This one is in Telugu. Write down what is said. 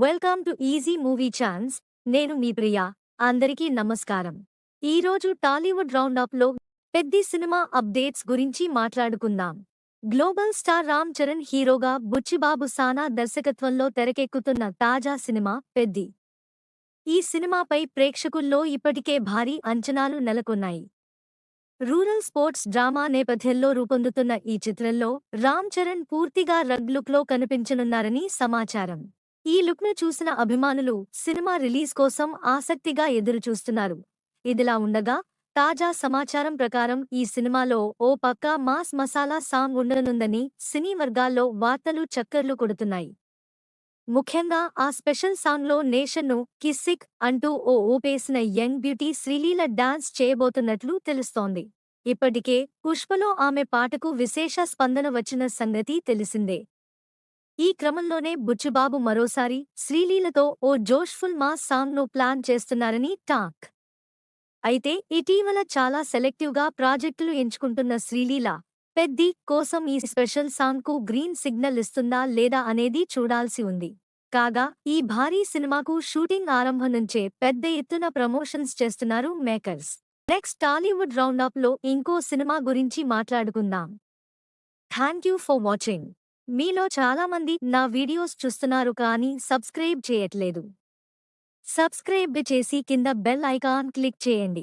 Welcome to easy movie chance. నేను మీ ప్రియా. అందరికీ నమస్కారం. ఈరోజు టాలీవుడ్ రౌండప్లో పెద్ది సినిమా అప్డేట్స్ గురించి మాట్లాడుకుందాం. గ్లోబల్ స్టార్ రామ్ చరణ్ హీరోగా బుచ్చిబాబు సానా దర్శకత్వంలో తెరకెక్కుతున్న తాజా సినిమా పెద్ది. ఈ సినిమాపై ప్రేక్షకుల్లో ఇప్పటికే భారీ అంచనాలు నెలకొన్నాయి. రూరల్ స్పోర్ట్స్ డ్రామా నేపథ్యంలో రూపొందుతున్న ఈ చిత్రంలో రామ్ చరణ్ పూర్తిగా రగ్ లుక్లో కనిపించనున్నారని సమాచారం. ఈ లుక్ను చూసిన అభిమానులు సినిమా రిలీజ్ కోసం ఆసక్తిగా ఎదురుచూస్తున్నారు. ఇదిలా ఉండగా తాజా సమాచారం ప్రకారం ఈ సినిమాలో ఓ పక్కా మాస్ మసాలా సాంగ్ ఉండనుందని సినీ వర్గాల్లో వార్తలు చక్కర్లు కొడుతున్నాయి. ముఖ్యంగా ఆ స్పెషల్ సాంగ్లో నేషన్ను కిస్సిక్ అంటూ ఓ ఊపేసిన యంగ్ బ్యూటీ శ్రీలీల డాన్స్ చేయబోతున్నట్లు తెలుస్తోంది. ఇప్పటికే పుష్పలో ఆమె పాటకు విశేష స్పందన వచ్చిన సంగతి తెలిసిందే. ఈ క్రమంలోనే బుచ్చిబాబు మరోసారి శ్రీలీలతో ఓ జోష్ఫుల్ మాస్ సాంగ్ను ప్లాన్ చేస్తున్నారని టాక్. అయితే ఇటీవల చాలా సెలెక్టివ్గా ప్రాజెక్టులు ఎంచుకుంటున్న శ్రీలీల పెద్ది కోసం ఈ స్పెషల్ సాంగ్కు గ్రీన్ సిగ్నల్ ఇస్తుందా లేదా అనేది చూడాల్సి ఉంది. కాగా ఈ భారీ సినిమాకు షూటింగ్ ఆరంభం నుంచే పెద్ద ఎత్తున ప్రమోషన్స్ చేస్తున్నారు మేకర్స్. నెక్స్ట్ టాలీవుడ్ రౌండప్లో ఇంకో సినిమా గురించి మాట్లాడుకుందాం. Thank you for watching. మీలో చాలామంది నా వీడియోస్ చూస్తున్నారు కానీ సబ్స్క్రైబ్ చేయట్లేదు. సబ్స్క్రైబ్ చేసి కింద బెల్ ఐకాన్ క్లిక్ చేయండి.